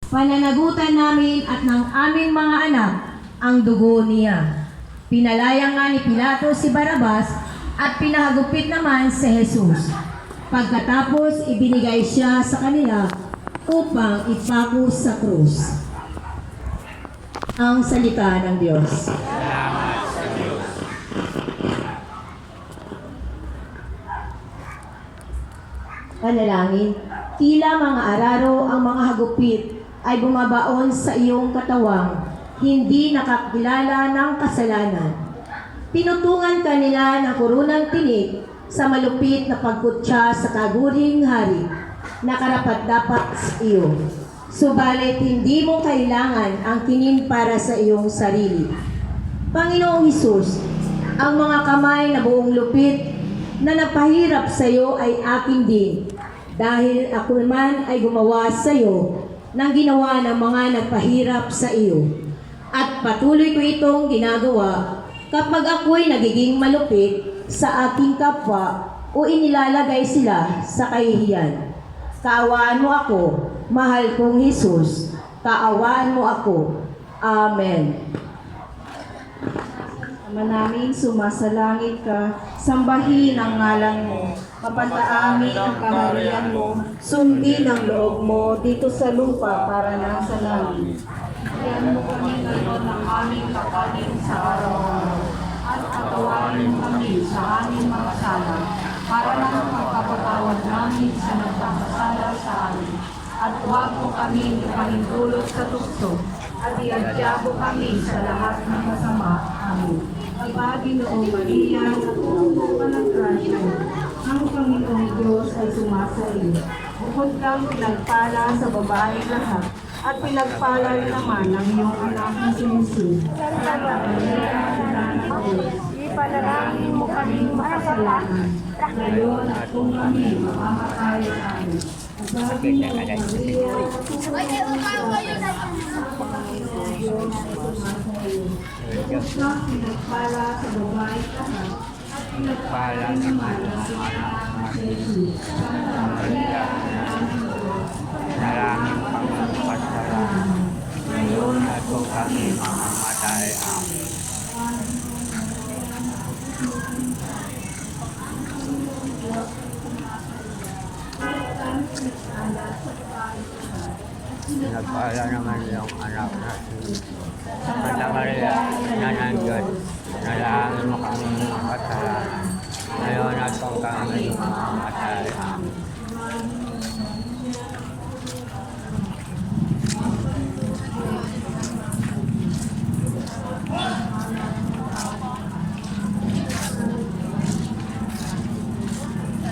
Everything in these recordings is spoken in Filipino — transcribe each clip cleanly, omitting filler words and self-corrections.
Pananagutan namin at ng aming mga anak ang dugo niya. Pinalaya nga ni Pilato si Barrabas at pinahagupit naman si Jesus. Pagkatapos, ibinigay siya sa kanila upang ipako sa krus. Ang salita ng Diyos. Panalangin, tila mga araro ang mga hagupit ay bumabaon sa iyong katawang, hindi nakakilala ng kasalanan. Tinutungan ka nila ng kurunang tinik sa malupit na pagkutsa sa kaguring hari na karapat-dapat sa iyo. Subalit hindi mo kailangan ang kinin para sa iyong sarili. Panginoong Hesus, ang mga kamay na buong lupit na nagpahirap sa iyo ay akin din, dahil ako naman ay gumawa sa iyo ng ginawa ng mga nagpahirap sa iyo. At patuloy ko itong ginagawa kapag ako'y nagiging malupit sa aking kapwa o inilalagay sila sa kahihiyan. Kaawaan mo ako, mahal kong Hesus. Kaawaan mo ako. Amen. Ama namin, sumasalangit ka, sambahin ang ngalan mo, mapataamin ang kaharian mo, sundin ang loob mo dito sa lupa para nasa langit. Bigyan mo kami ngayon ng aming kakanin sa araw-araw, at patawarin mo kami sa aming mga sala, para nang magpapatawad namin sa nagpapasala sa amin. At huwag mo kami ipahintulot sa tukso, at iadya mo kami sa lahat ng masama. Amen. Pagpaginoong Maria, napupo ka ng grasya, ang Panginoong Diyos ay sumasayo. Bukod kang pinagpala sa babae lahat, at pinagpala naman ang iyong anak na si Jesus. Ipanalangin mo kami makasalanan, ngayon at kung kami mamamatay sa amin. Pagpaginoong Maria, napupo ka ng grasya, Diyos na pinagpala sa babae lahat at pinagpala naman ang anak na si Jesus. Maria, Maraming pagpapasalamat ngayon at kung kami mamamatay. Amen. Nagpala naman yung anak na si Santa Maria na nandun. Nalangin mo kami mga kasalanan. Ngayon at kung kami mamamatay. Amen.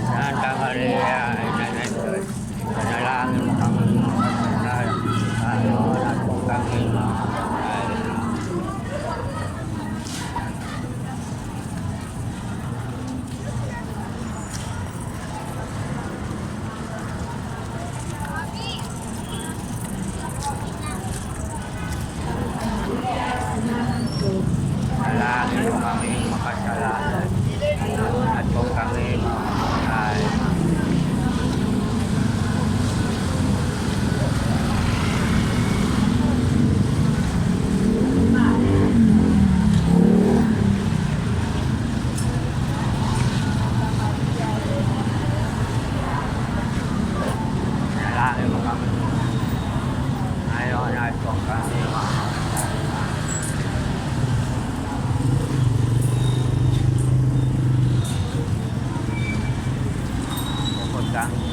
Santa Maria ay nanandun. Nalangin mo kami mga kasalanan. Ngayon at kung kami mamamatay. Nalangin mo kami makasalanan at kung kami mamamatay. Nalangin mo kami ngayon at kung kami mamamatay. Bukod kami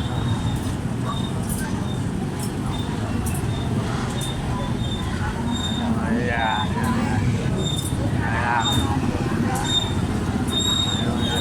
Maria, nalangin mo ngayon at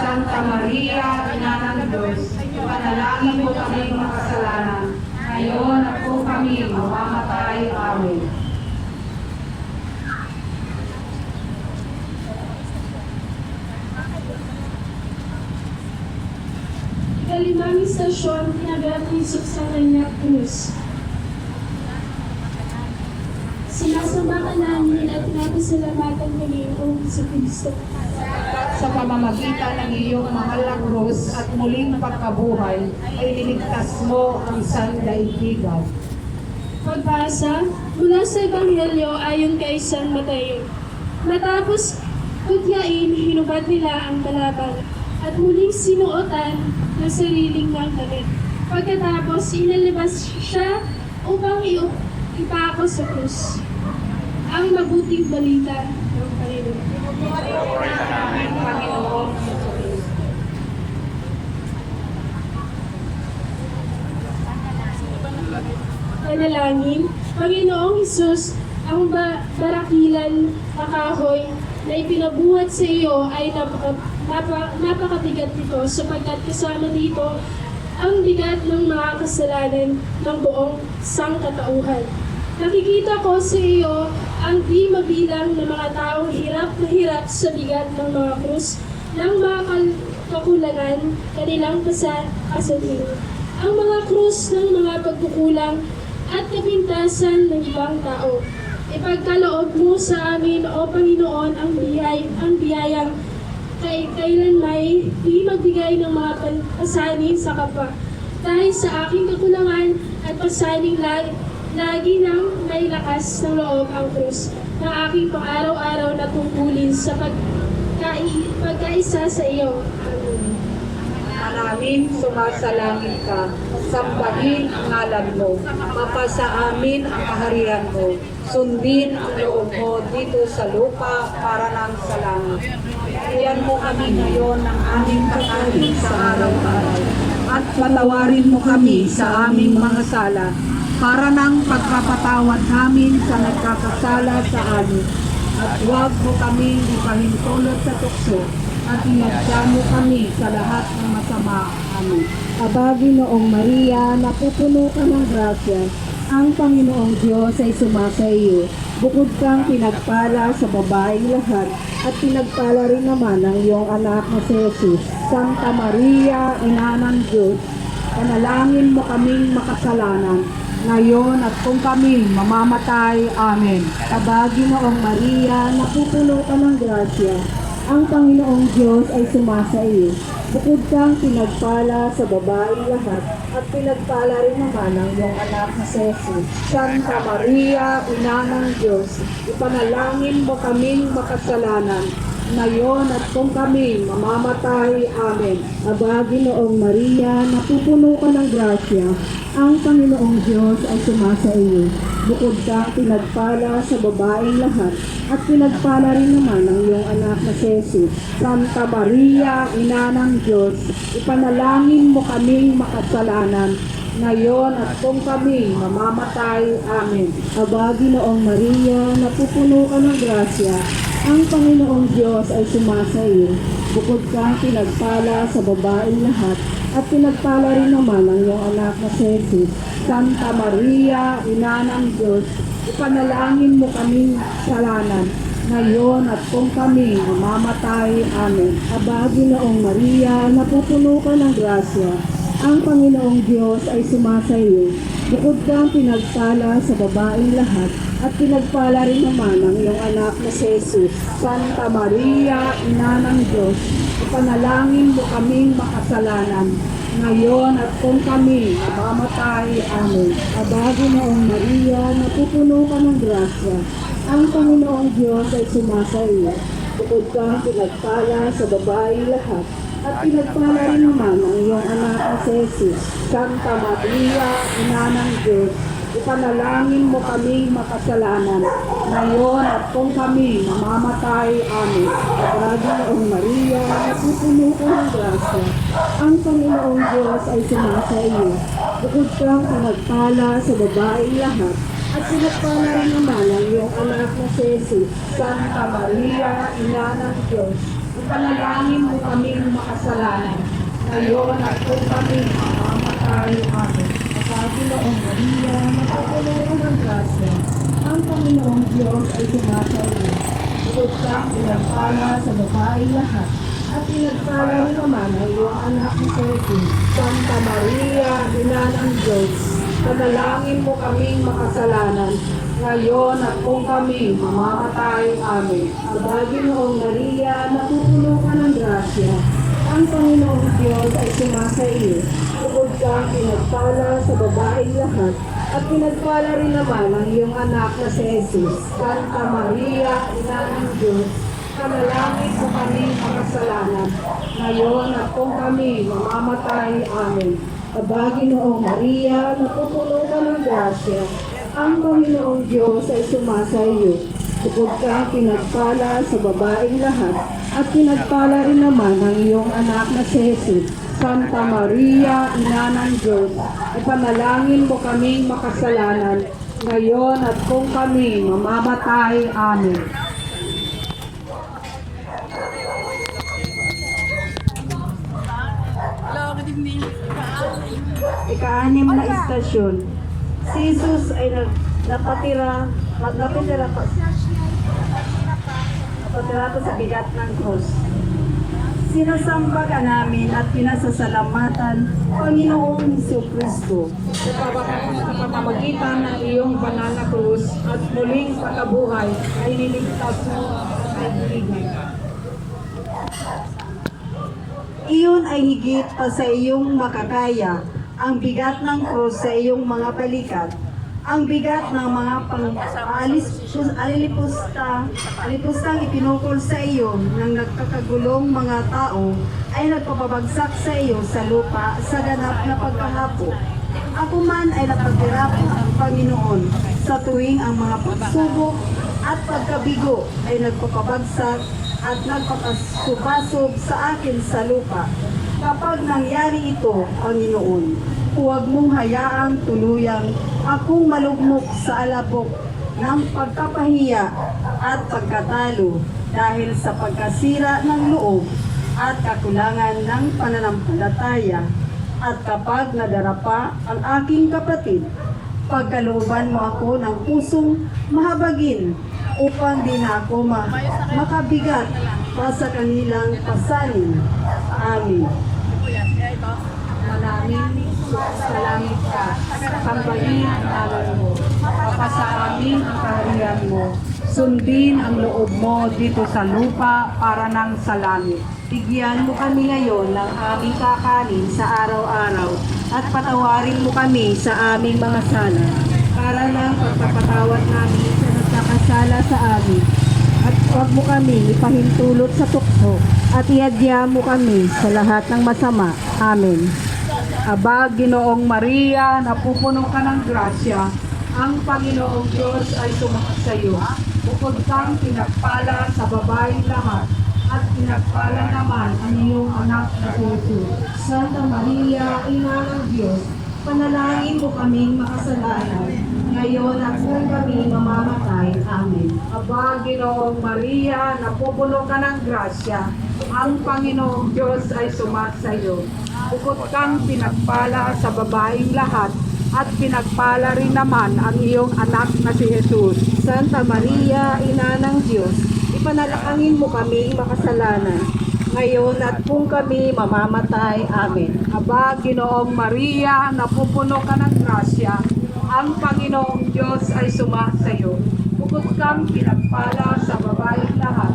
Santa Maria, Ina ng Diyos, panalangin mo kami makasalanan, ngayon at kung kami mamamatay. Amen. Ikalimang istasyon, tinagat ni Jesus sa kanyang krus. Sinasamba ka namin at pinapasalamatan kami ang sa Kristo. Sa pamamagitan ng iyong mahal na krus at muling pagkabuhay, ay niligtas mo ang sandaigdigan. Pagbasa mula sa Ebanghelyo ayon kay San Mateo. Matapos kutyain, hinubad nila ang balabal at muling sinuotan ng sariling ng damit. Pagkatapos, inalabas siya upang ipako sa krus. Ang mabuting balita ng Panginoon. Panginoon, Panalangin, Panginoong Hesus, ang barakilan na kahoy na ipinabuhat sa iyo ay napakabigat nito sapagkat kasama dito ang bigat ng mga kasalanan ng buong sangkatauhan. Nakikita ko sa iyo ang di mabilang na mga taong hirap na hirap sa bigat ng mga krus ng mga kakulangan kanilang kasanin. Ang mga krus ng mga pagkukulang at kapintasan ng ibang tao. Ipagkaloob mo sa amin, O Panginoon, ang biyayang kailan may di magbigay ng mga pasanin sa kapwa. Dahil sa aking kakulangan at pasaning lagi nang may lakas ng loob ang krus na aking pang-araw-araw na tungkulin sa pagkaisa sa iyo. Amen. Manaming sumasalangit ka, sambahin ang ngalan mo, mapasa amin ang kaharian mo, sundin ang loob mo dito sa lupa para nang sa langit. Bigyan mo kami ngayon ng aming kakanin sa araw-araw, at patawarin mo kami sa aming mga sala, para nang pagkapatawad namin sa nagkakasala sa amin. At huwag mo kaming ipahintulot sa tukso, at inadya mo kami sa lahat ng masama. Amen. Abagi noong Maria, napupuno ka ng grasya, ang Panginoong Diyos ay sumasa iyo. Bukod kang pinagpala sa babaeng lahat, at pinagpala rin naman ang iyong anak na si Jesus. Santa Maria, Ina ng Diyos, panalangin mo kaming makasalanan, ngayon at kung kami mamamatay. Amen. Abagi noong Maria, napupuno ka ng grasya, ang Panginoong Diyos ay sumasa iyo. Bukod kang pinagpala sa babaeng lahat, at pinagpala rin naman ang iyong anak na si Jesus. Santa Maria, Ina ng Diyos, ipanalangin mo kaming makasalanan, ngayon at kung kami mamamatay. Amen. Abagi noong Maria, napupuno ka ng grasya, ang Panginoong Diyos ay sumasa iyo. Bukod kang pinagpala sa babaeng lahat, at pinagpala rin naman ang iyong anak na si Jesus. Santa Maria, Ina ng Diyos, ipanalangin mo kaming makasalanan, ngayon at kung kami mamamatay. Amen. Abagi noong Maria, napupuno ka ng grasya, ang Panginoong Diyos ay sumasa iyo. Bukod kang pinagpala sa babaeng lahat, at pinagpala rin naman ang iyong anak na si Jesus. Santa Maria, Ina ng Diyos, ipanalangin mo kaming kasalanan, ngayon at kung kami mamamatay. Amen. Abagi noong Maria, napupuno ka ng grasya, ang Panginoong Diyos ay sumasa iyo. Bukod kang pinagpala sa babaeng lahat, at pinagpala rin naman ang iyong anak na si Jesus. Santa Maria, Ina ng Diyos, ipanalangin mo kaming makasalanan, ngayon at kung kami mamamatay. Amen. Abagi noong Maria, napupuno ka ng grasya, ang Panginoong Diyos ay sumasa iyo. Bukod kang pinagpala sa babaeng lahat, at pinagpala rin naman ang iyong anak na si Jesus. Santa Maria, Ina ng Diyos, ipanalangin mo kaming makasalanan, ngayon at kung kami mamamatay. Amen. Abagi noong Maria, napupuno ka ng grasya, ang Panginoong Diyos ay sumasa iyo. Bukod kang pinagpala sa babaeng lahat, at at pinagpala rin naman ang iyong anak na si Jesus. Santa Maria, Ina ng Diyos, ipanalangin mo kaming makasalanan, ngayon at kung kami mamamatay. Amen. Pagkakinoong Maria, napapuluhan ng grasya, ang Panginoong Diyos ay sumasayo. Bukod kang pinagpala sa babae lahat, at pinagpala rin naman ang iyong anak ni Jesus. Santa Maria, Ina ng Diyos, panalangin mo kaming makasalanan, ngayon at kung kami mamamatay. Amen. Pagkakinoong Maria, napupuno ka ng grasya, ang Panginoong Diyos ay sumasa iyo. Bukod kang pinagpala sa babaeng lahat, at pinagpala rin naman ang iyong anak na si Jesus. Santa Maria, Ina ng Diyos, panalangin mo kami makasalanan, ngayon at kung kami mamamatay. Amen. Pagkakinoong Maria, napupuno ka ng grasya, ang Panginoong Diyos ay sumasa iyo. Bukod kang pinagpala sa babaeng lahat, at pinagpala rin naman ang iyong anak na si Jesus. Santa Maria, Ina ng Diyos, ipanalangin mo kaming makasalanan, ngayon at kung kami mamamatay. Amen. Ika-anim na istasyon. Si Jesus ay napatira to sa bigat ng krus. Sinasamba ka namin at pinasasalamatan, Panginoong Jesucristo, sa pamamagitan ng iyong banal na krus at muling pagkabuhay ay niligtas mo ang kaibigan. Iyon ay higit pa sa iyong makakaya, ang bigat ng krus sa iyong mga balikat, ang bigat ng mga alipustang ipinukol sa iyo ng nagkakagulong mga tao ay nagpapabagsak sa iyo sa lupa sa ganap na pagkahapo. Ako man ay napagdirako ng Panginoon sa tuwing ang mga pagsubok at pagkabigo ay nagpapabagsak at nagpapasubasog sa akin sa lupa. Kapag nangyari ito, Panginoon, huwag mong hayaang tuluyang akong malugmok sa alabok ng pagkapahiya at pagkatalo dahil sa pagkasira ng loob at kakulangan ng pananampalataya. At kapag nadarapa ang aking kapatid, pagkalooban mo ako ng pusong mahabagin upang di na ako makabigat pa sa kanilang pasanin. Amen. Manaming salamat ka, sambahin ang aral mo, kapasa amin ang kaharian mo, sundin ang loob mo dito sa lupa para ng sa langit. Bigyan mo kami ngayon ng aming kakanin sa araw-araw at patawarin mo kami sa aming mga sala para ng pagpapatawad namin sa nagkakasala sa amin. At huwag mo kami ipahintulot sa tukso at iadya mo kami sa lahat ng masama. Amen. Aba, Ginoong Maria, napupuno ka ng grasya, ang Panginoong Diyos ay sa iyo. Bukod kang pinagpala sa babaeng lahat, at pinagpala naman ang iyong anak na Jesus. Santa Maria, Ina ng Diyos, panalangin mo kaming makasalanan, ngayon at kung kami mamamatay. Amen. Aba, Ginoong Maria, napupuno ka ng grasya, ang Panginoong Diyos ay sa iyo. Bukod kang pinagpala sa babaeng lahat, at pinagpala rin naman ang iyong anak na si Jesus. Santa Maria, Ina ng Diyos, ipanalangin mo kami makasalanan, ngayon at kung kami mamamatay. Amen. Aba, Ginoong Maria, napupuno ka ng grasya, ang Panginoong Diyos ay sa iyo. Bukod kang pinagpala sa babaeng lahat,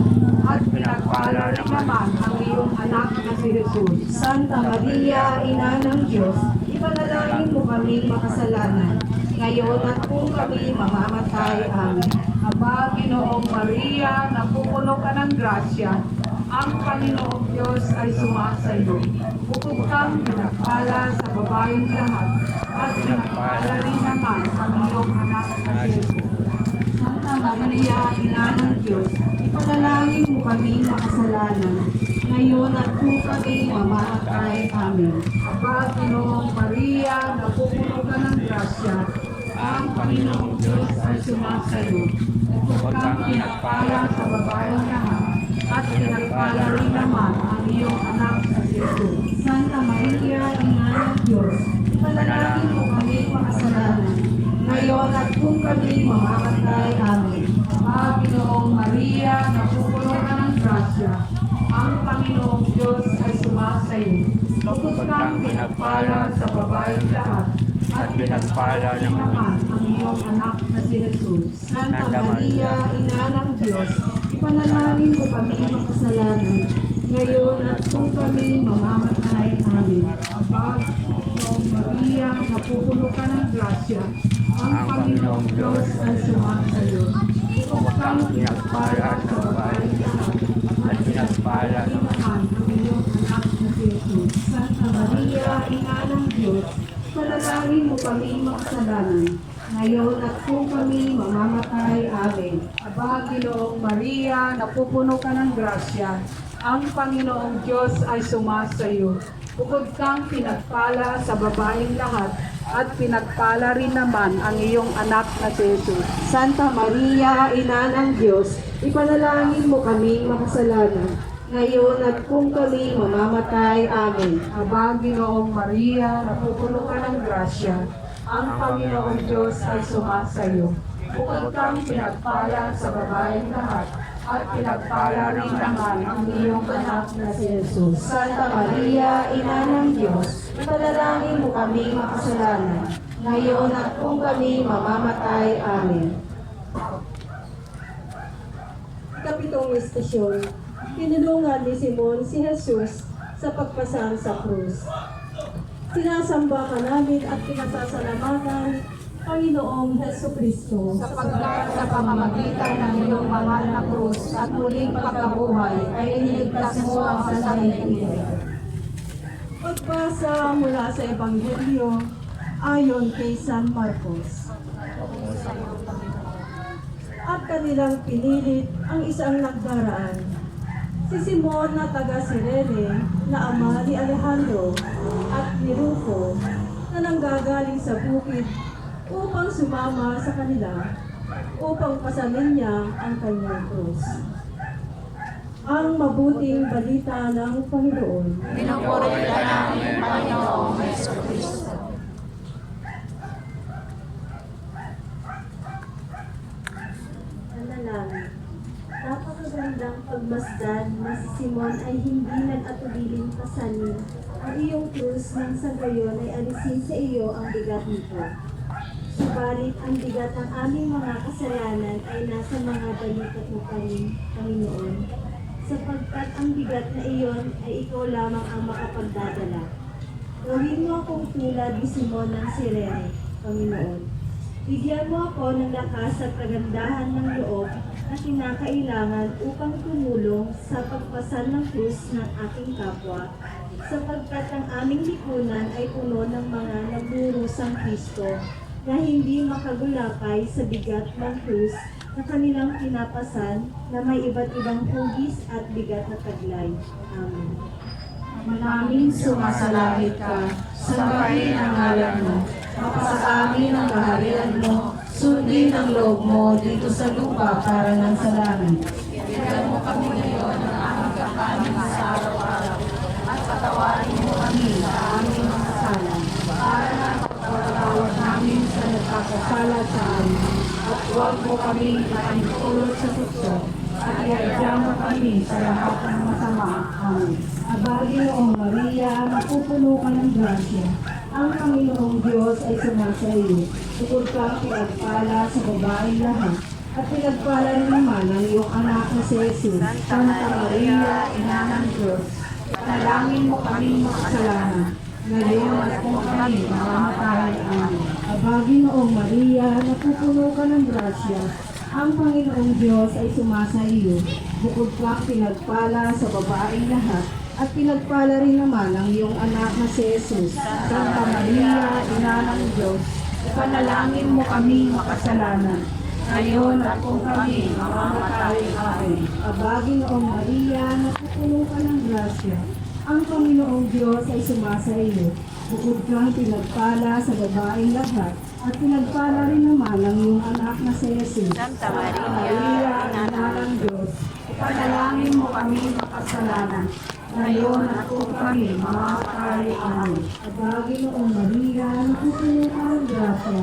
at pinagpala rin naman ang iyong anak na si Jesus. Santa Maria, Ina ng Diyos, ipanalangin mo kami makasalanan, ngayon at kung kami mamamatay. Amen. Aba, Ginoong Maria, napupuno ka ng grasya, ang Panginoong Diyos ay sa iyo. Bukod kang pinagpala sa babaeng lahat, at pinagpala rin naman ang iyong anak na si Jesus. Santa Maria, Ina ng Diyos, ipanalangin mo kami makasalanan, ngayon at kung kami mamamatay. Amen. Aba, Ginoong Maria, napupuno ka ng grasya, Ang Panginoong Diyos ay sumasayo. Bukod kang pinagpala sa babaeng lahat, at pinagpala rin naman ang iyong anak sa Jesus. Santa Maria, Ina ng Diyos, panalangin mo kami makasalanan, ngayon at kung kami mamamatay. Amen. Panginoong Maria, napupuno ka ng grasya, ang Panginoong Diyos ay sumasayo. Bukod kang pinagpala sa babaeng lahat, at pinagpala naman ang iyong anak na si Jesus. Santa Maria, Ina ng Diyos, ipanalangin mo kami makasalanan, ngayon at kung kami mamamatay. Amen. Aba, Panginoong Maria, napupuno ka ng grasya, ang Panginoong Diyos ay sumasayo. Bukod kang pinagpala sa babaeng lahat, at pinagpala naman ang iyong anak na si Jesus. Santa Maria, Ina ng Diyos, panalangin mo kami makasalanan, ngayon at kung kami mamamatay. Amen. Aba, Ginoong Maria, napupuno ka ng grasya, ang Panginoong Diyos ay sumasayo. Bukod kang pinagpala sa babaeng lahat, at pinagpala rin naman ang iyong anak na si Jesus. Santa Maria, Ina ng Diyos, ipanalangin mo kami makasalanan, ngayon at kung kami mamamatay. Amen. Aba, Ginoong Maria, napupuno ka ng grasya, ang Panginoong Diyos ay sumasayo. Bukod kang pinagpala sa babaeng lahat, at pinagpala rin naman ang iyong anak na si Jesus. Santa Maria, Ina ng Diyos, ipanalangin mo kami makasalanan, ngayon at kung kami mamamatay. Amen. Kapitong istasyon, tinulungan ni Simon si Jesus sa pagpasang sa krus. Sinasamba ka namin at pinasasalamatan, Panginoong Jesucristo, Sapagkat sa pamamagitan ng iyong mahal na krus at muling pagkabuhay ay iniligtas mo ang sanlibutan. Pagbasa mula sa Ebanghelyo ayon kay San Marcos. At kanilang pinilit ang isang nagdaraan, si Simon na taga Cirene, na ama ni Alejandro at ni Rufo, na nanggagaling sa bukid upang sumama sa kanila, upang pasanin niya ang kanyang krus. Ang mabuting balita ng Panginoon. Pinupuri ka namin, Panginoong Jesucristo. Panalangin. Napakagandang pagmasdan na si Simon ay hindi nag-atubiling pasanin ang iyong krus nang sa gayon ay alisin sa iyo ang bigat nito. Subalit ang bigat ng aming mga kasalanan ay nasa mga balikat mo pa rin, Panginoon, sapagkat ang bigat na iyon ay ikaw lamang ang makapagdadala. Gawin mo akong tulad ni Simon ng Cirene, Panginoon. Bigyan mo ako ng lakas at kagandahan ng loob na kinakailangan upang tumulong sa pagpasan ng krus ng aking kapwa, sapagkat ang aming lipunan ay puno ng mga nagdurusang Kristo na hindi makagulapay sa bigat ng krus na kanilang pinapasan na may iba't ibang hugis at bigat na taglay. Amen. Manaming sumasalangit ka, sambahin ang ngalan mo, mapasa amin ang kaharian mo, sundin ang loob mo dito sa lupa para ng sa langit. Bigyan mo kami ngayon ng aming kakanin sa araw-araw, at patawarin mo kami sa aming mga sala, para na pagpapatawad namin sa nagkakasala sa amin, at huwag mo kami maipulot sa tukso, at iadya mo kami sa lahat ng masama. Amen. Aba, Ginoong Maria, mapupuno ka ng grasya. Ang Panginoong Diyos ay sumasayo. Bukod kang pinagpala sa babaeng lahat, at pinagpala rin naman ang iyong anak na si Jesus. Santa Maria, Ina ng Diyos, panalangin mo kami makasalanan, ngayon at kung kami mamamatay. Amen. Aba, Ginoong Maria, napupuno ka ng grasya. Ang Panginoong Diyos ay sumasayo. Bukod kang pinagpala sa babaeng lahat, at pinagpala rin naman ang iyong anak na si Jesus. Santa Maria, Ina ng Diyos, panalangin mo kami makasalanan, ngayon at kung kami mamamatay. Amen. Aba, Ginoong Maria, napupuno ka ng grasya. Ang Panginoong Diyos ay sumasayo. Bukod kang pinagpala sa babaeng lahat, at pinagpala rin naman ang iyong anak na si Jesus. Santa Maria, Ina ng Diyos, ipanalangin mo kami makasalanan, ngayon at kung kami mamatay. Amen. Paginoong Maria, napupuno ka ng grasya,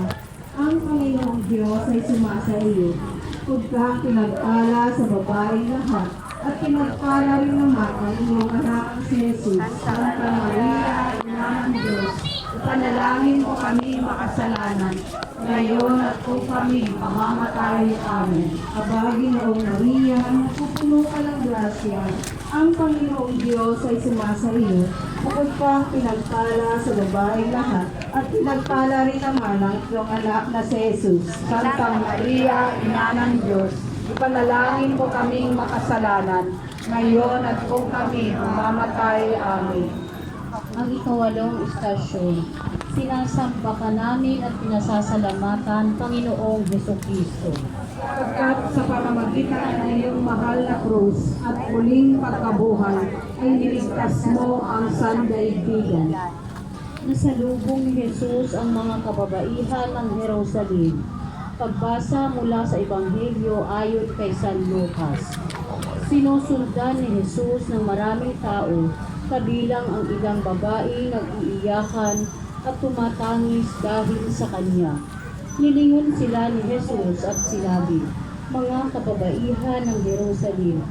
ang Panginoong Diyos ay sumasa iyo. Huwag kang pinagpala sa babaeng lahat, at pinagpala rin naman ang iyong anak na si Jesus. Santa Maria, Ina ng Diyos, ipanalangin mo kami makasalanan, ngayon at kung kami mamamatay. Amen. Paginoong Maria, napupuno ka ng grasya, ang Panginoong Diyos ay sumasa iyo. Bukod kang pinagpala sa babaeng lahat, at pinagpala rin naman ang iyong anak na si Jesus. Santa Maria, Ina ng Diyos, ipanalangin mo kaming makasalanan, ngayon at kung kami mamamatay. Amen. Ang ikawalong istasyon, sinasamba ka namin at pinasasalamatan, Panginoong Hesukristo. Pagkat sa pamamagitan ng iyong mahal na krus at muling pagkabuhay, ay niligtas mo ang sandaigdigan. Nasalubong ni Jesus ang mga kababaihan ng Jerusalem. Pagbasa mula sa Ebanghelyo ayon kay San Lucas. Sinusundan ni Jesus ng maraming tao, kabilang ang ilang babae nag-iiyakan at tumatangis dahil sa kanya. Nilingon sila ni Jesus at sinabi, "Mga kababaihan ng Jerusalem,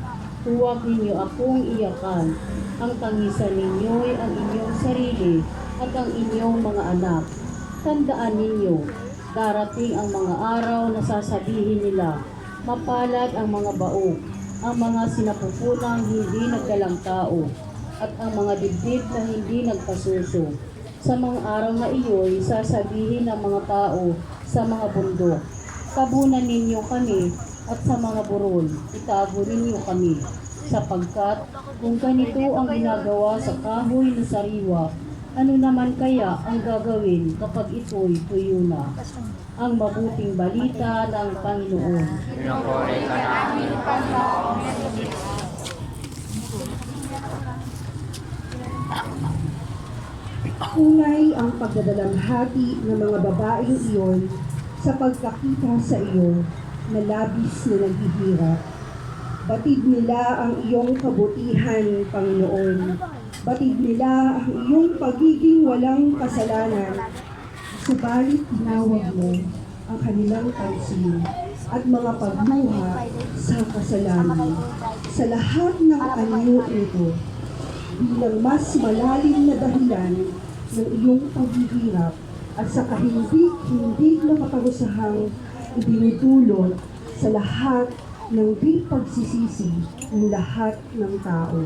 huwag ninyo akong iyakan. Ang tangisan ninyo'y ang inyong sarili at ang inyong mga anak. Tandaan ninyo, darating ang mga araw na sasabihin nila, mapalad ang mga baog, ang mga sinapupunang hindi nagdalang tao, at ang mga dibdib na hindi nagpasuso. Sa mga araw na iyo'y sasabihin ng mga tao sa mga bundok, tabunan ninyo kami, at sa mga burol, itago ninyo kami. Sapagkat kung ganito ang ginagawa sa kahoy na sariwa, ano naman kaya ang gagawin kapag ito'y tuyo na?" Ang mabuting balita ng Panginoon. Pinupuri ka namin, Panginoon. Tunay ang pagdadalamhati ng mga babaeng iyon sa pagkakita sa iyo na labis na naghihirap. Batid nila ang iyong kabutihan, Panginoon. Batid nila ang iyong pagiging walang kasalanan. Subalit tinawag mo ang kanilang pansin at mga pagluha sa kasalanan. Sa lahat ng anyo nito, bilang mas malalim na dahilan ng iyong paghihirap at sa kahindi na kaparusahang ibinutulot sa lahat ng di pagsisisi ng lahat ng tao.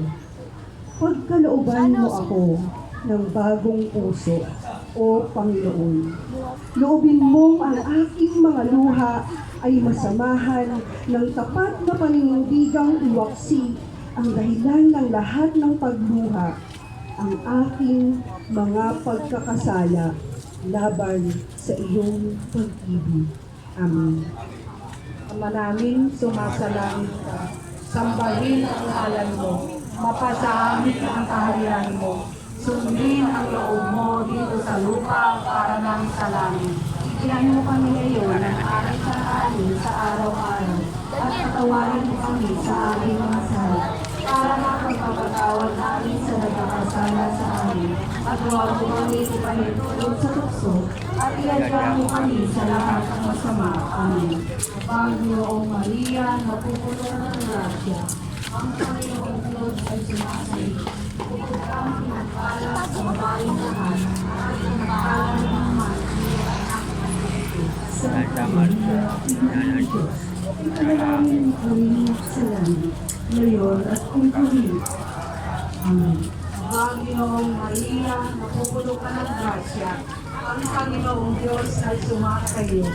Pagkalooban mo ako ng bagong puso, O Panginoon. Loobin mong ang aking mga luha ay masamahan ng tapat na paninindigang iwaksi ang dahilan ng lahat ng pagluha, ang aking mga pagkakasala laban sa iyong pag-ibig. Amen. Ama namin, sumasalangit ka. Sambahin ang ngalan mo. Mapasa amin ang kaharian mo. Sundin ang loob mo dito sa lupa para namin sa langit. Bigyan mo kami ngayon ng aming kakanin sa araw-araw at patawarin mo kami sa aming mga sala para mapagpapatawad namin sa nagkakasala sa amin. At huwag mo kami ipanitulog sa tukso at iadya mo kami sa lahat ng masama. Amen. Panginoong Maria, napupuno ng grasya, ang Panginoong Diyos ay sumasayo. Bukod kang pinagpala sa babaeng lahat, at pinagpala naman Santa Maria, Ina ng Diyos, Ipanalangin mo kami sa langit, ngayon at kung kami. Amen. Panginoong Maria, napupuno ka ng grasya, ang Panginoong Diyos ay sumasayo.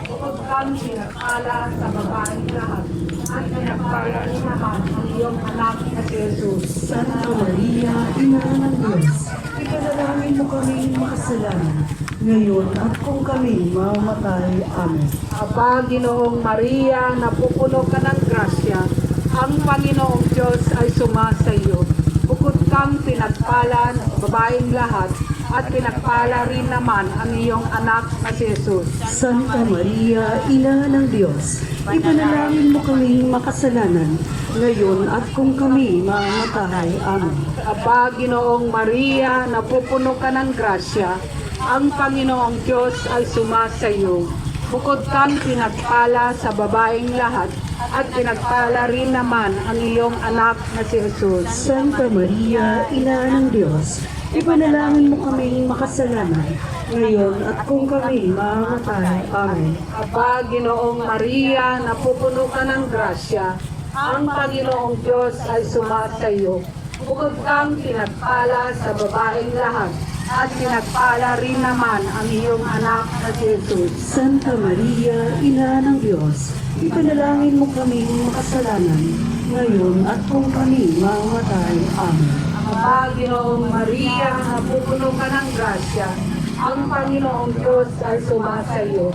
Bukod kang pinagpala sa babaeng lahat, at pinagpala naman ang iyong anak na si Jesus. Santa Maria, Ina ng Diyos, ipanalangin mo kami makasalanan, ngayon at kung kami mamamatay. Amen. Aba, Ginoong Maria, napupuno ka ng grasya, ang Panginoong Diyos ay sumasayo. Bukod kang pinagpala ng babaeng lahat, at pinagpala rin naman ang iyong anak na si Jesus. Santa Maria, Ina ng Diyos, ipanalangin mo kaming makasalanan, ngayon at kung kami mamamatay. Amen. Aba, Ginoong Maria, napupuno ka ng grasya, ang Panginoong Diyos ay sumasa iyo. Bukod kang pinagpala sa babaeng lahat, at pinagpala rin naman ang iyong anak na si Jesus. Santa Maria, Ina ng Diyos, ipanalangin mo kaming makasalanan, ngayon at kung kami mamamatay. Amen. Aba, Ginoong Maria, napupuno ka ng grasya, ang Panginoong Diyos ay sumasa iyo. Bukod kang pinagpala sa babaeng lahat, at pinagpala rin naman ang iyong anak na si Jesus. Santa Maria, Ina ng Diyos, ipanalangin mo kaming makasalanan, ngayon at kung kami mamamatay. Amen. Aba, Ginoong Maria, napupuno ka ng grasya, ang Panginoong Diyos ay sumasa iyo.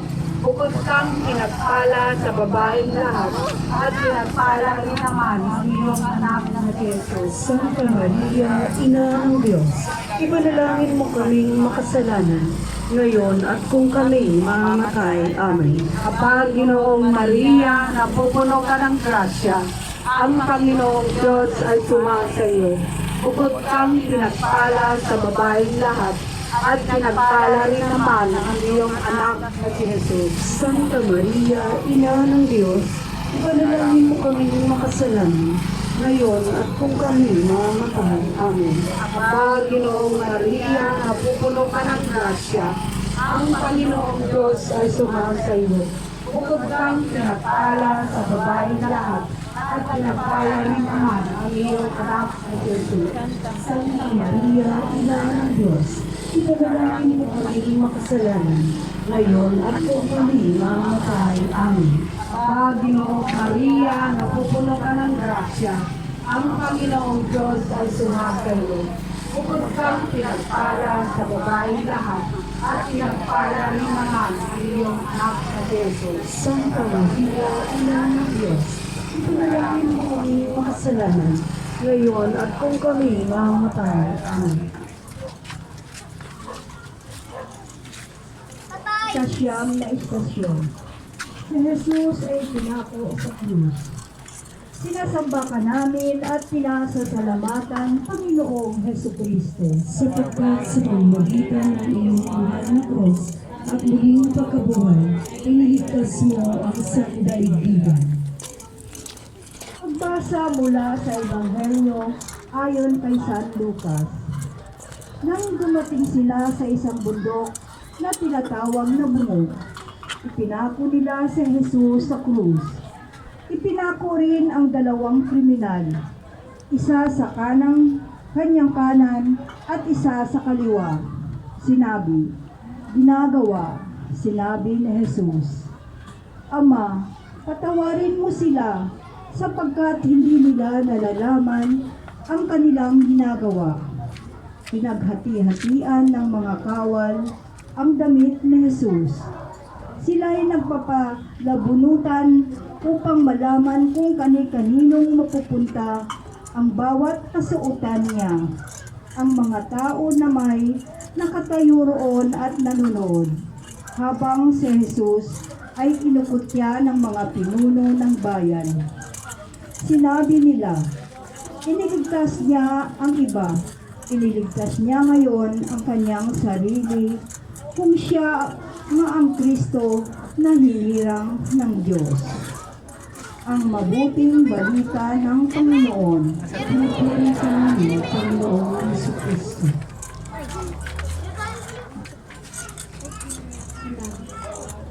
Bukod kang pinagpala sa babaeng lahat, at pinagpala rin naman ang iyong anak na si Jesus. Santa Maria, Ina ng Diyos, ipanalangin mo kaming makasalanan, ngayon at kung kami mamamatay. Amen. Aba, Ginoong Maria, napupuno ka ng grasya, ang Panginoong Diyos ay sumasa iyo. Bukod kang pinagpala sa babaeng lahat, at pinagpala rin naman ang iyong anak na si Jesus. Santa Maria, Ina ng Diyos, ipanalangin mo kaming makasalanan, ngayon at kung kami mamamatay. Amen. Aba, Ginoong Maria, napupuno ka ng grasya, ang Panginoong Diyos ay sumasa iyo. Bukod kang pinagpala sa babaeng lahat, at pinagpala rin naman ang iyong anak na si Jesus. Santa Maria, Ina ng Diyos, ipanalangin mo kaming makasalanan, ngayon at kung kami mamamatay. Amen. Aba, Ginoong Maria, napupuno ka ng grasya, ang Panginoong Diyos ay sumasa iyo. Bukod kang pinagpala sa babaeng lahat, at pinagpala rin naman ang iyong anak na si Jesus. Santa Maria, Ina ng Diyos, ipanalangin mo kaming makasalanan, ngayon at kung kami mamamatay. Amen. Sa siyam na istasyon, si Jesus ay pinako sa krus. Sinasamba ka namin at pinasasalamatan, Panginoong Hesukristo, sapagkat sa pamamagitan ng iyong mahal na krus at muling pagkabuhay, iniligtas mo ang isang daigdigan. Pagbasa mula sa Ebanghelyo ayon kay San Lucas. Nang dumating sila sa isang bundok na tinatawag na bungog, ipinako nila si Jesus sa krus. Ipinako rin ang dalawang kriminal, isa sa kanyang kanan at isa sa kaliwa. Sinabi, ginagawa, sinabi ni Jesus, Ama, patawarin mo sila sapagkat hindi nila nalalaman ang kanilang ginagawa. Pinaghati-hatian ng mga kawal ang damit ni Jesus. Sila ay nagpapalabunutan upang malaman kung kani-kaninong mapupunta ang bawat kasuotan niya. Ang mga tao na may nakatayo roon at nanonood, habang si Jesus ay kinukutya ng mga pinuno ng bayan. Sinabi nila, iniligtas niya ang iba, iniligtas niya ngayon ang kanyang sarili kung siya nga ang Kristo na hinirang ng Diyos. Ang mabuting balita ng Panginoon. Pinupuri ka namin, Panginoong Jesucristo.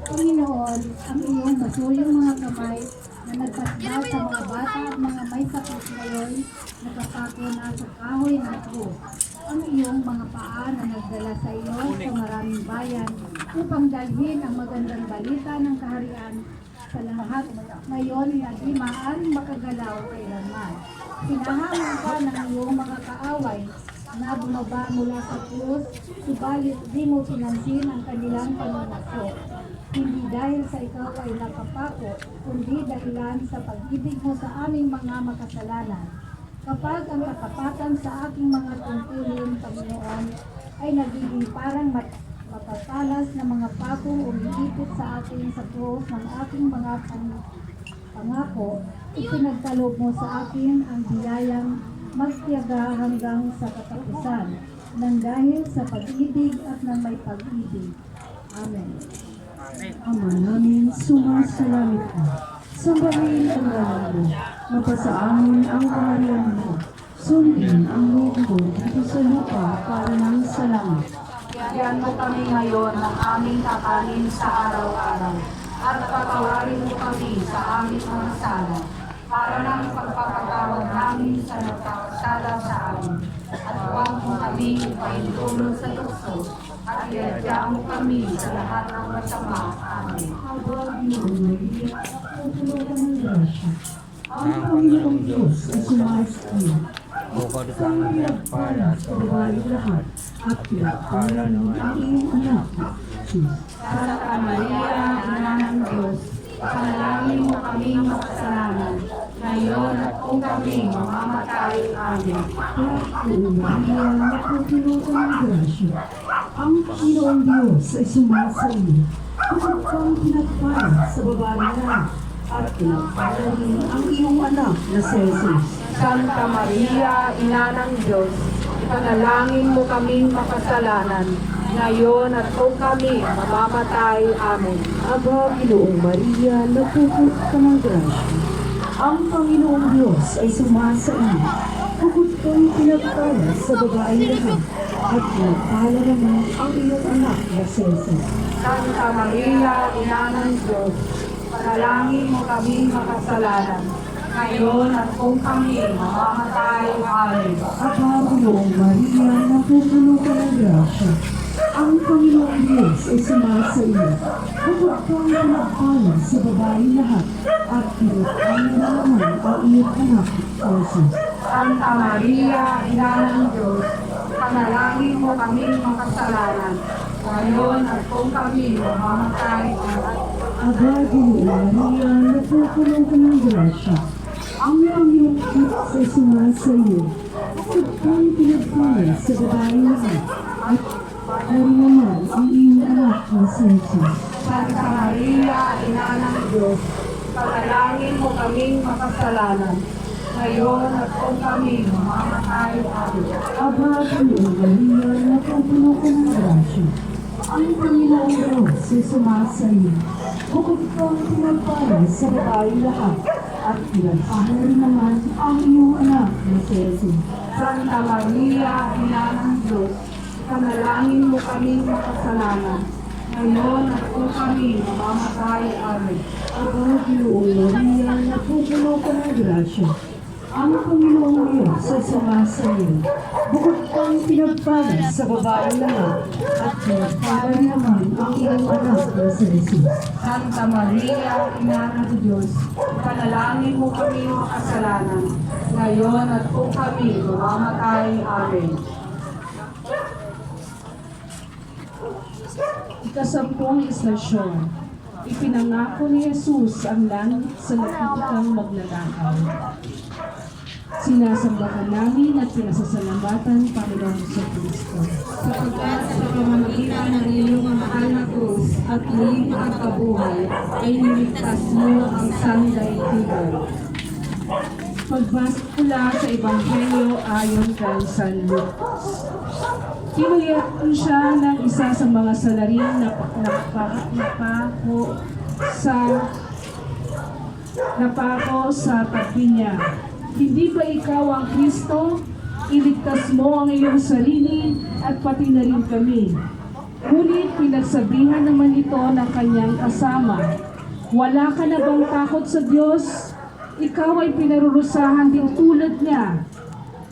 Panginoon, ang iyong masuyong mga kamay na nagpasda sa mga bata at mga may sakit ngayon, nakapako na sa kahoy ng krus. Ang iyong mga paa na nagdala sa iyo sa maraming bayan upang dalhin ang magandang balita ng kaharian sa lahat ngayon na di maan makagalaw kailanman. Sinahamon ka ng iyong mga kaaway na bumaba mula sa krus, subalit di mo pinansin ang kanilang panunasyo. Hindi dahil sa ikaw ay nakapako, kundi dahilan sa pag-ibig mo sa aming mga makasalanan. Kapag ang katapatan sa aking mga tungkulin, Panginoon, ay nagiging parang matatalas na mga pagong umiipit sa atin sa krus ng ating mga pangako. Ipinagkaloob mo sa akin ang biyayang magtiyaga hanggang sa katapusan nang dahil sa pag-ibig at ng may pag-ibig. Amen. Ama namin, sumasalangit ka. Sambahin ang ngalan mo. Mapasa amin ang kaharian mo. Sundin ang loob mo dito sa lupa para nang sa langit. Bigyan mo kami ngayon ng aming kakanin sa araw-araw. At patawarin mo kami sa aming mga sala. Para nang pagpapatawad namin sa nagkakasala sa amin. At huwag mo kami ipaintulong sa tukso. At iadya mo kami sa lahat ng masama. Amen. Ang Panginoong Diyos ay sumasayo. Bukod kang pinagpala sa babae lahat, At pinagpala ng iyong anak, Jesus. Santa Maria, Ina ng Diyos, panalangin mo kaming makasalanan, ngayon at kung kami mamamatay. Amen. Panginoon Maria, napupuno ka ng grasya. Ang Panginoong Diyos ay sumasayo. Bukod kang pinagpala sa babae lahat, at pinagpala rin ang iyong anak na si Jesus. Santa Maria, Ina ng Diyos, panalangin mo kaming makasalanan, ngayon at kung kami mamamatay. Amen. Aba, Ginoong Maria, napupuno ka ng grasya. Ang Panginoong Diyos ay sumasayo. Bukod kang pinagpala sa babae lahat, at pinagpala naman ang iyong anak na si Jesus. Santa Maria, Ina ng Diyos, panalangin mo kaming makasalanan, ngayon at kung kami mamamatay. Amen. Aba, Ginoong Maria, napupuno ka ng grasya. Ang Panginoong Diyos ay sumasayo. Bukod kang pinagpala sa babae lahat, at pinagpala naman ang iyong anak na Jesus. Santa Maria, Ina ng Diyos, panalangin mo kaming makasalanan, ngayon at kung kami mamamatay. Amen. Aba, Ginoong Maria, napupuno ka ng grasya. Ang Panginoong Diyos ay sumasayo. Bukod kang pinagpala sa babae lahat, at narin naman ang iyong anak na si Jesus. Santa Maria, Ina ng Diyos, panalangin mo kaming makasalanan, ngayon at kung kami mamamatay. Amen. Aba, Ginoong Maria, napupuno ka ng grasya. Ang Panginoong Diyos ay sumasayo. Bukod kang pinagpala sa babae lahat, at pinagpala rin naman ang iyong anak na si Jesus. Santa Maria, Ina ng Diyos, panalangin mo kaming makasalanan, ngayon at kung kami mamamatay. Amen. Aba, Ginoong Maria, napupuno ka ng grasya. Ang Panginoong Diyos ay sumasayo. Bukod kang pinagpala sa babae lahat, at pinagpala rin naman ang iyong anak na si Jesus. Santa Maria, Ina ng Diyos, panalangin mo kami makasalanan, ngayon at kung kami mamamatay. Amen. Ikasampung istasyon. Ipinangako ni Jesus ang langit sa nakikitang magnanakaw. Sinasamba ka namin at pinasasalamatan, Panginoon sa Kristo. Sapagkat sa pamamagitan ng iyong mahal na krus at muling pagkabuhay, ay niligtas mo ang sandaigdigan. Pagbasa mula sa Ebanghelyo ayon kay San Lucas. Kinuyat siya ng isa sa mga salarin na napako sa tabi niya. Hindi ba ikaw ang Kristo? Iligtas mo ang iyong sarili at pati na rin kami. Ngunit pinagsabihan naman ito ng kanyang kasama, wala ka na bang takot sa Diyos? Ikaw ay pinarurusahan din tulad niya.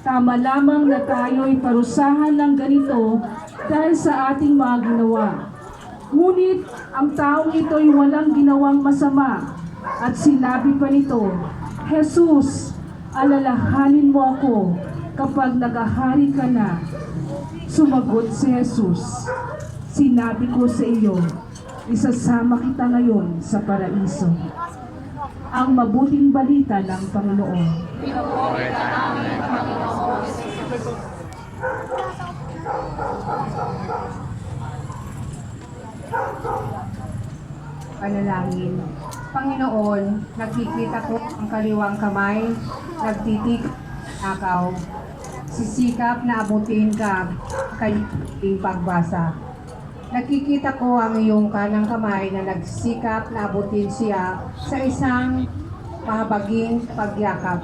Tama lamang na tayo ay parusahan ng ganito dahil sa ating mga ginawa. Ngunit ang taong ito ay walang ginawang masama. At sinabi pa nito, Jesus, alalahanin mo ako kapag nagahari ka na. Sumagot si Jesus, sinabi ko sa iyo, isasama kita ngayon sa paraiso. Ang mabuting balita ng Panginoon. Panginoon. Panalangin. Panginoon, nakikita ko ang kaliwang kamay, nagtitik akaw. Sisikap na abutin ka kanyang pagbasa. Nakikita ko ang iyong kanang kamay na nagsikap na abutin siya sa isang mahabaging pagyakap.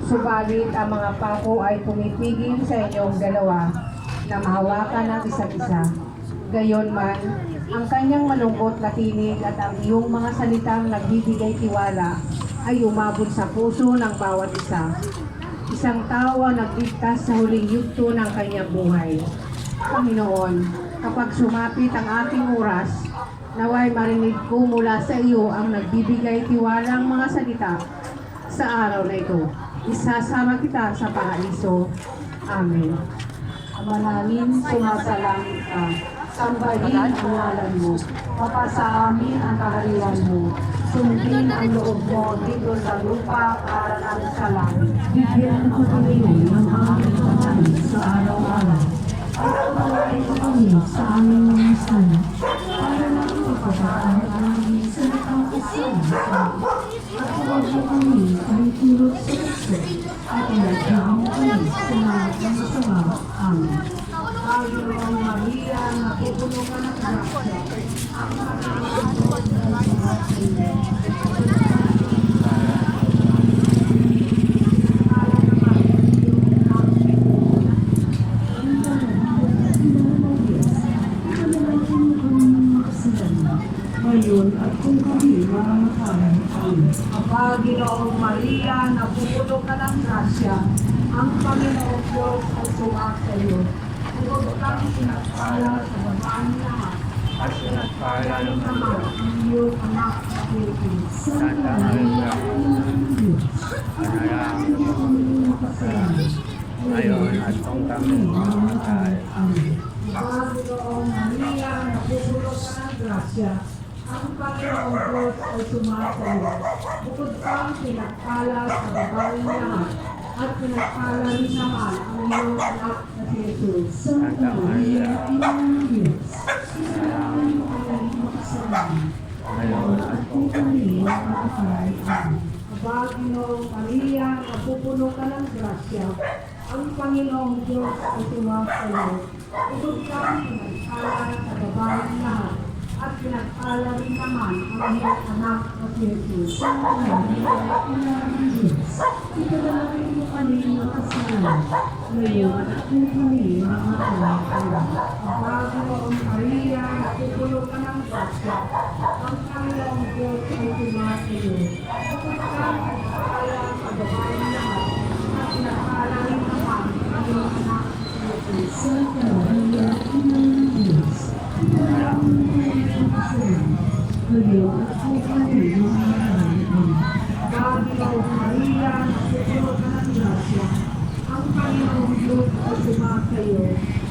Subalit ang mga pako ay pumipigil sa inyong dalawa na mahawakan ang isa't isa. Gayon man, ang kanyang malungkot na tinig at ang iyong mga salitang nagbibigay tiwala ay umabot sa puso ng bawat isa. Isang tao ang nagligtas sa huling yugto ng kanyang buhay. Panginoon, kapag sumapit ang aking oras, naway marinig ko mula sa iyo ang nagbibigay tiwalang mga salita sa araw na ito. Isasama kita sa paraiso. Amen. Ama namin, sumasalangit ka. Sambahin ang ngalan mo. Mapasa amin ang kaharian mo. Sundin ang loob mo dito sa lupa para ng sa langit. Bigyan mo kami ng aming pagkain sa araw-araw. At pagkain mo kami sa aming mga sana. Para namin ipagkakaan ang aming salitang kasama sa amin. At huwag mo kami pahintulot sa puso. At ilagyan mo kami sa lahat ng masama. Amen. Panginoong Maria, napupuno ka ng grasya. Ngayon at kung kami mamamatay. Amen. Panginoong Maria, napupuno ka ng grasya. Ang Panginoong Diyos ay sumasayo. Huwag kang pinagpala sa babaeng lahat. At pinagpala ng Naman ang iyong anak na Pilipin. Santa Maria, panalangin mo ngayon at kung kami mamamatay. Panginoong Maria, napupuno ka ng grasya. Ang Panginoong Diyos ay sumasayo. Bukod kang pinagpala sa babaeng lahat. At pinagpala rin naman ang iyong anak na si Jesus. Santa Maria, Diyos. panalangin mo ngayon at kung kami mamamatay. Panginoong Maria, napupuno ka ng grasya. Ang Panginoong Diyos ay sumasayo. Bukod kang pinagpala sa babaeng lahat. At pinagpala rin naman ang iyong anak na si Jesus. Santa Maria, Diyos. Ipanalangin mo kami ng kasalanan. Ngayon at kung kami mamamatay. Panginoong Maria, napupuno ka ng grasya. Ang Panginoong Diyos ay sumasayo. Bukod kang pinagpala sa babaeng lahat. At pinagpala rin naman ang iyong anak na si Jesus. Santa Maria, Diyos. Ipanalangin mo kami ng kasalanan. Ngayon at kung kami mamamatay. Panginoong Maria, napupuno ka ng grasya. Ang Panginoong Diyos ay sumasayo.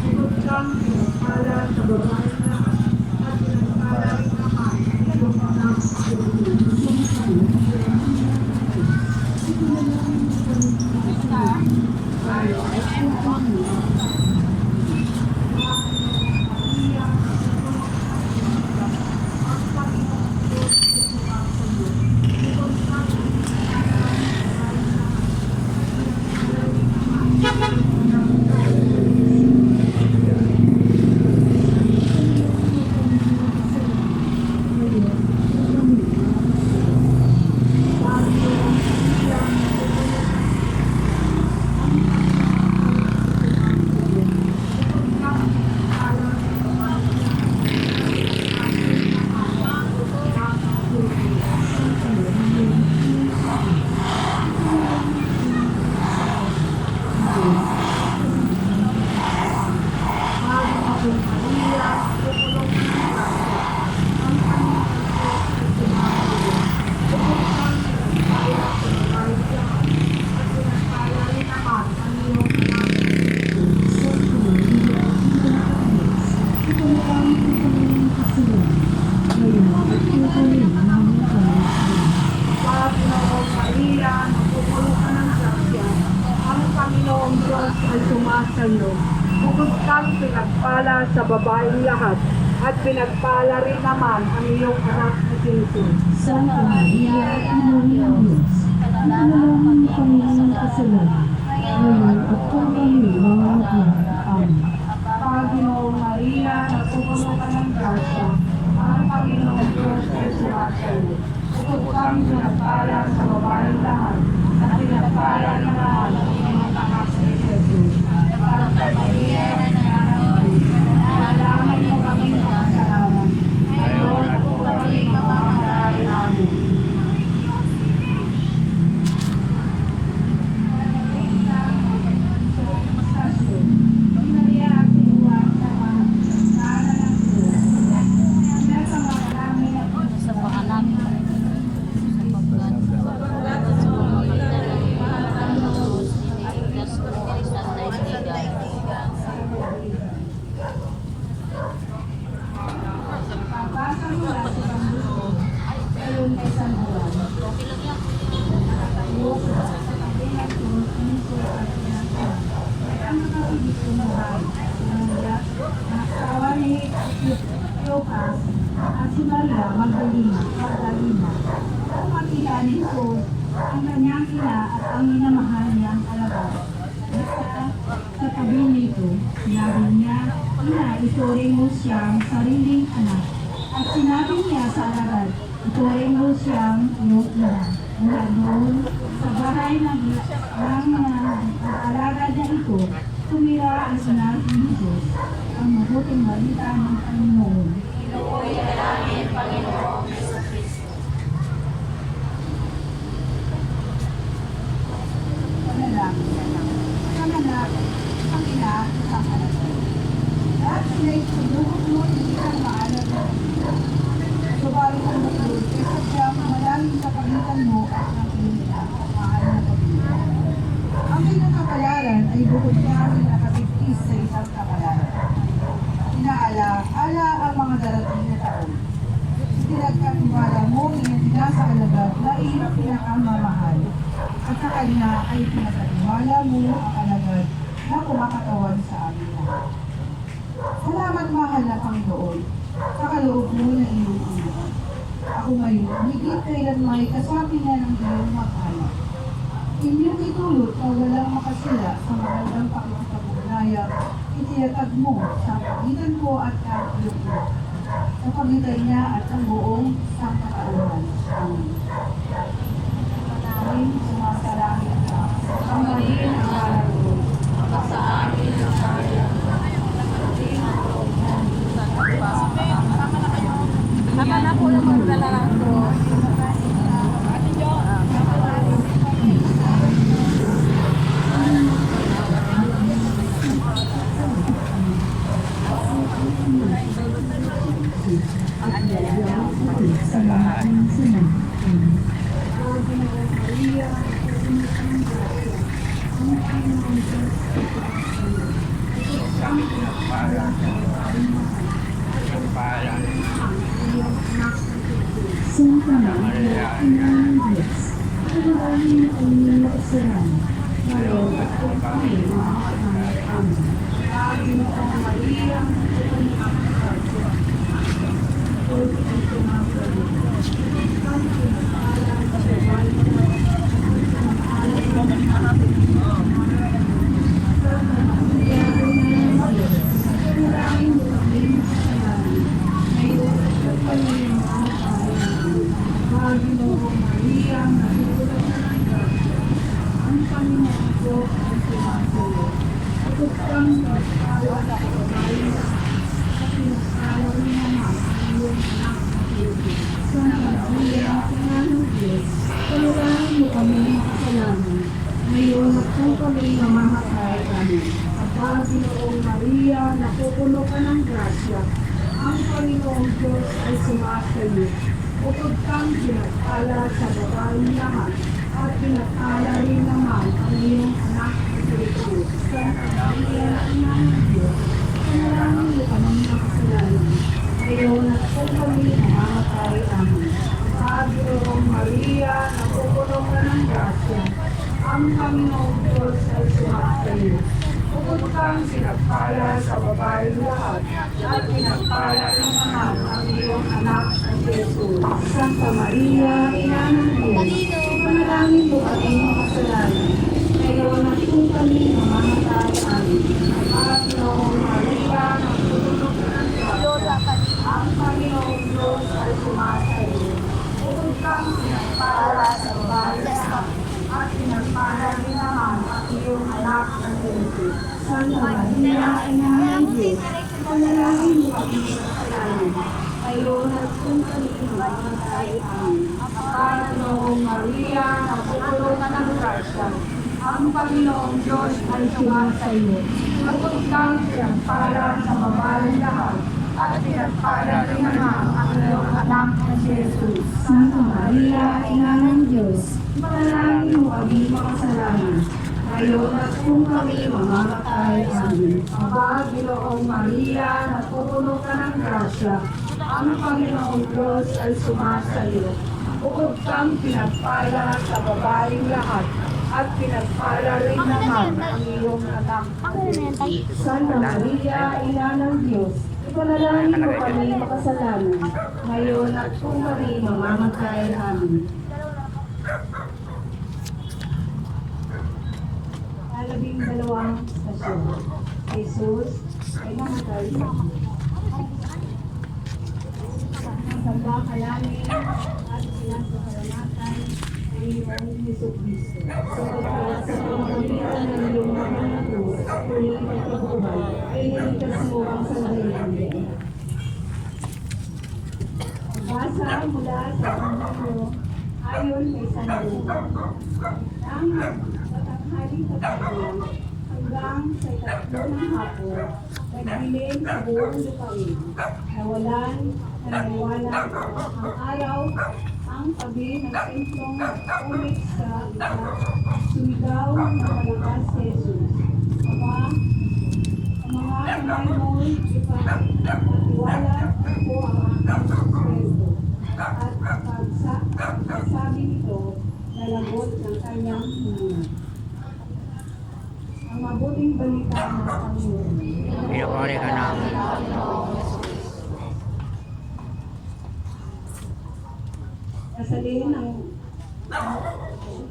Bukod kang pinagpala sa babaeng lahat. At pinagpala rin naman ang iyong anak na si Jesus. Panginoong Maria, napupuno ka ng grasya. Ang Panginoong Diyos ay sumasayo. Bukod kang pinagpala sa babaeng lahat. at pinagpala rin naman ang iyong anak na Jesus. Santa Maria, Ina ng Diyos, panalangin kami ng kasalanan, ngayon at kung kami mamamatay. Amen. Panginoong Maria, napupuno ka ng grasya, ang Panginoong Diyos ay sumasayo. Bukod kang pinagpala sa babaeng lahat, at pinagpala naman ang iyong anak na Jesus. Santa Maria, panalangin mo kami ng kasalanan, ngayon at kung kami mamamatay. Amen. At si Maria Magdalena, ang makita ni Jesus, ang kanyang ina at ang minamahal niyang alagad. Sa tabi nito, sinabi niya, Ina, ituring mo siyang sariling anak. At sinabi niya sa alagad, ituring mo siyang iyong ina. Mula doon, sa bahay ng alagad niya ito, tumira ang sinabi ni Jesus, ang mabuting balita ng Panginoon. Ang ina, ang anak. At sila'y sinubok mo, hindi ang maalam mo. Subalit ang matlod, kaysa siyang malalim sa pagitan mo at ng iyong mahal na pamilya. Ang iyong kapalaran ay bukod namin nakatigis sa isang kapalaran. Inaala ang mga darating na taon. Pinagkatiwala mo, inantinasa alagad na iyong pinakamamahal. At sa kanya ay pinagkatiwala mo ang alagad na kumakatawan sa amin lahat. Salamat mahal na Panginoon sa kaloob mo na iyong ina. Ako ngayon, higit kailan may kasabi na ng iyong maghanap. Inyong itulot na walang makasila sa magandang pakikipag-ugnayang itinatag mo sa pagitan ko at ang iyong ina. Sa pagitan niya at ang buong sangkatauhan. Amen. Panamin, sumasalangit ka. Ang maliin ang ngalan mo. Sa amin ang kaya. Tama na po lang magdala ko. Santa Maria, Ina ng Diyos, panalangin ang iyong kasalanan, ngayon at kung kami mamamatay. Amen. Panginoong Maria, Panginoong Maria, natutulog na ng grasya, ang Panginoong Diyos ay sumasayo. Bukod kang pagpala sa babae at pinagpala rin naman ang iyong anak na Jesus. Santa Maria, Ina ng Diyos, panalangin mo kami ng kasalanan, ngayon at kung kami mamamatay. Amen. Panginoong Maria, napupuno ka ng grasya, ang Panginoong Diyos ay sumasayo. Bukod kang pinagpala sa babaeng lahat, at pinagpala rin naman ang iyong anak na Jesus. Santa Maria, Ina ng Diyos, panalangin mo kami ng kasalanan, ngayon at kung kami mamamatay. Amen. Panginoong Maria, napupuno ka ng grasya, ang Panginoong Diyos ay sumasayo. Bukod kang pinagpala sa babaeng lahat, at pinagpala ng naman ang iyong anak na si Jesus. Santa Maria, Ina ng Diyos, ipanalangin mo kami makasalanan. Ngayon at kung kami mamamatay. Amen. At noong Maria, nagtutulog ng Diyos, ang Panginoong Diyos ay sumasayo. Bukod kang pinagpala sa babaeng lahat, at pinagpala rin naman ang iyong anak na si Jesus. Santa Maria, Ina ng Diyos, ipanalangin mo kami makasalanan. Ngayon at kung kami mamamatay. Amen. At noong Maria, nagtutulog ng grasya, ang Panginoong Diyos ay sumasayo. Bukod kang pinagpala sa babaeng lahat, at pinagpala rin naman ang iyong anak na si Jesus. Santa Maria, Ina ng Diyos, ipanalangin mo kami makasalanan. Ngayon at kung kami mamamatay. Amen. Aba, Ginoong Maria, napupuno ka ng grasya, ang Panginoong Diyos ay sumasayo. Bukod kang pinagpala sa babaeng lahat, at pinagpala rin naman ang iyong anak. Santa Maria, Ina ng Diyos, ipanalangin mo kami makasalanan. Ngayon at kung kami mamamatay. Amen. Labing-dalawang stasyon. Jesus ay namatay. Samba ka namin at pinasakaramatan ng iyong Jesucristo. Sapagkat sa pamamagitan ng iyong mga krus, muli at pagbuhay, ay niligtas mo ang sandaligaya. Basa mula sa Ebanghelyo ayon kay San Juan. Ang matanghaling katapuan hanggang sa ikatlo ng hapon, nagdilim sa buong lupain. Nawalan na naliwanag ang araw, ang tabi ng templong umit sa ita. Sumigaw ng malakas si Jesus. Ama, ang mga kamay mo'y ipatiwala ko ang aking Espiritu. At pagsabi nito, nalagot ng kanyang hininga. Ang mabuting balita ng Panginoon. Pinupuri ka namin. Kasalin ang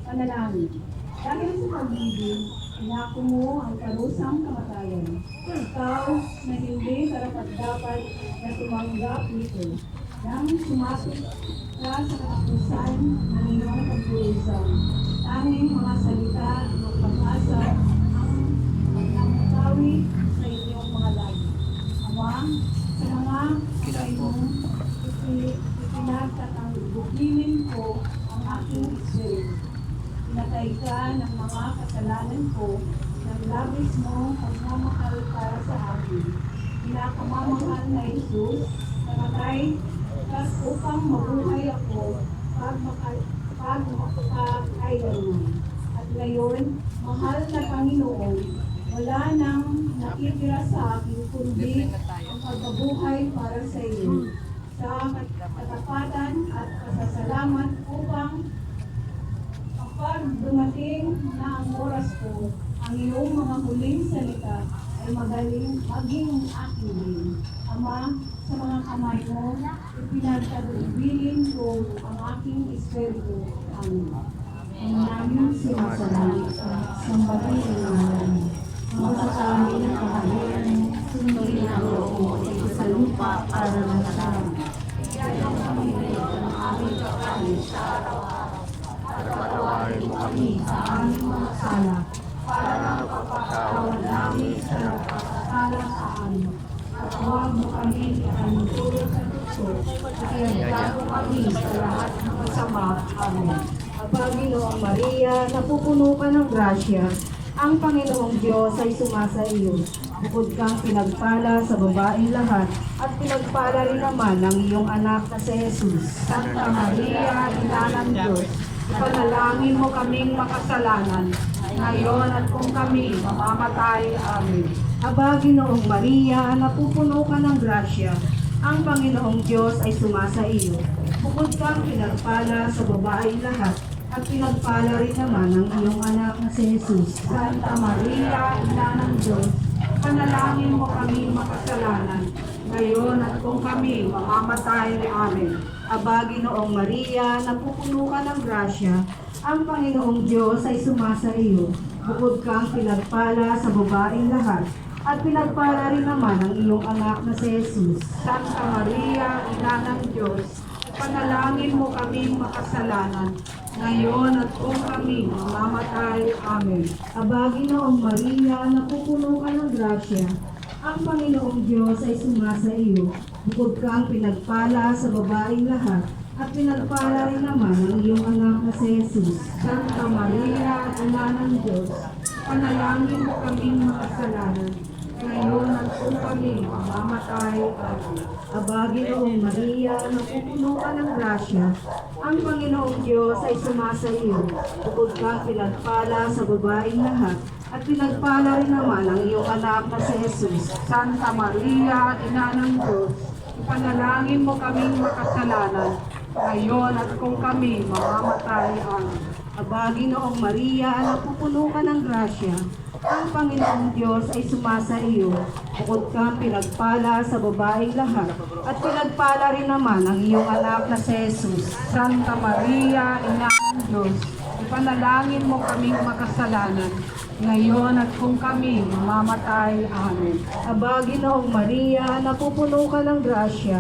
panalangin. Dahil sa pag-ibig, inako mo ang parusang kamatayan. Ikaw na hindi karapat-dapat na tumanggap nito. Nang sumapit ka sa katapusan ng iyong pagbuusan, tanging mga salita ng pag-asa ang nangutawi sa iyong mga labi. Ama, sa mga kamay mo, ipinagtatanggupinin ko ang aking espiritu. Pinatay ka ng mga kasalanan ko, ng labis mo pagmamahal para sa akin. Pinakamamahal na Jesus, namatay ka upang mabuhay ako pagmakakailanman. At ngayon, mahal na Panginoon, wala nang nakitira sa akin kundi ang pagkabuhay para sa iyo. Sa katapatan at pasasalamat upang kapag dumating na ang oras ko, ang iyong mga huling salita ay magaling maging akin din. Ama, sa mga kamay mo, ipinagtagubilin ko ang aking espiritu. Amen. Ang namin sinasalangit sa bagay ng ngalan. Mga sa amin ang kaharian mo, sundin ang loob mo sa lupa para ng salamat. Kaya kami ang aming kakain sa araw-araw. At patawarin mo kami sa aming mga sala para na mapapatawad namin sa nagpapasala sa amin. At huwag mo kami ipanutulog sa tukso at iagdago kami sa lahat ng masama. Amen. Aba, Ginoong Maria, napupuno ka ng grasya. Ang Panginoong Diyos ay sumasa iyo. Bukod kang pinagpala sa babaeng lahat, at pinagpala rin naman ang iyong anak na si Jesus. Santa Maria, Ina ng Diyos, ipanalangin mo kaming makasalanan, ngayon at kung kami mamamatay. Amen. Aba, Ginoong Maria, napupuno ka ng grasya. Ang Panginoong Diyos ay sumasa iyo. Bukod kang pinagpala sa babaeng lahat, at pinagpala rin naman ang iyong anak na si Jesus. Santa Maria, Ina ng Diyos, panalangin mo kami makasalanan, ngayon at kung kami mamamatay. Amen. Aba, Ginoong Maria, napupuno ka ng grasya, ang Panginoong Diyos ay sumasa iyo. Bukod kang pinagpala sa babaeng lahat, at pinagpala rin naman ang iyong anak na si Jesus. Santa Maria, Ina ng Diyos, panalangin mo kami makasalanan, ngayon at kung kami mamamatay. Amen. Aba, Ginoong Maria, napupuno ka ng grasya, ang Panginoong Diyos ay sumasa iyo. Bukod kang pinagpala sa babaeng lahat, at pinagpala rin naman ang iyong anak na si Jesus. Santa Maria, Ina ng Diyos, panalangin mo kami makasalanan, ngayon at kung kami mamamatay. Amen. Aba, Ginoong Maria, napupuno ka ng grasya, ang Panginoong Diyos ay sumasa iyo. Bukod kang pinagpala sa babaeng lahat, at pinagpala rin naman ang iyong anak na si Jesus. Santa Maria, Ina ng Diyos, ipanalangin mo kaming makasalanan, ngayon at kung kami mamamatay. Amen. Aba, Ginoong Maria, napupuno ka ng grasya, ang Panginoong Diyos ay sumasa iyo. Bukod kang pinagpala sa babaeng lahat, at pinagpala rin naman ang iyong anak na si Jesus. Santa Maria, Ina ng Diyos, ipanalangin mo kaming makasalanan, ngayon at kung kami mamamatay. Amen. Aba, Ginoong Maria, napupuno ka ng grasya,